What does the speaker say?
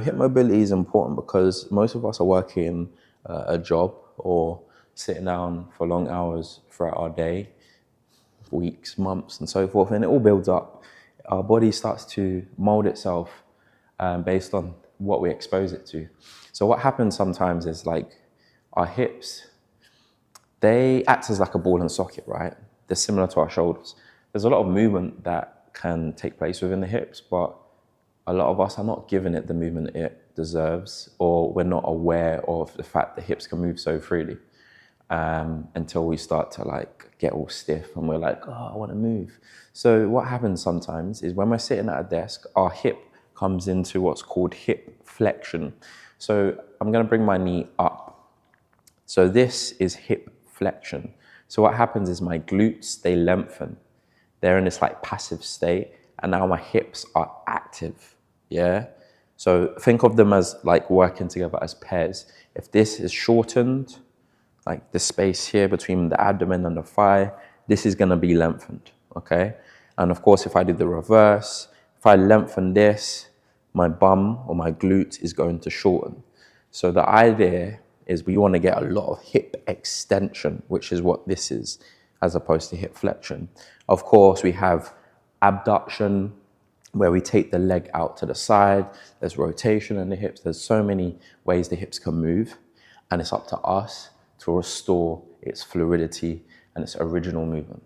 Hip mobility is important because most of us are working a job or sitting down for long hours throughout our day, weeks, months, and so forth, and it all builds up. Our body starts to mold itself based on what we expose it to. So what happens sometimes is like our hips, they act as like a ball and socket, right? They're similar to our shoulders. There's a lot of movement that can take place within the hips, but a lot of us are not giving it the movement it deserves, or we're not aware of the fact that hips can move so freely until we start to like get all stiff and we're like, oh, I want to move. So what happens sometimes is when we're sitting at a desk, our hip comes into what's called hip flexion. So I'm going to bring my knee up. So this is hip flexion. So what happens is my glutes, they lengthen. They're in this like passive state, and now my hips are active, yeah? So think of them as like working together as pairs. If this is shortened, like the space here between the abdomen and the thigh, this is gonna be lengthened, okay? And of course, if I do the reverse, if I lengthen this, my bum or my glute is going to shorten. So the idea is we want to get a lot of hip extension, which is what this is, as opposed to hip flexion. Of course, we have abduction, where we take the leg out to the side. There's rotation in the hips. There's so many ways the hips can move, and it's up to us to restore its fluidity and its original movement.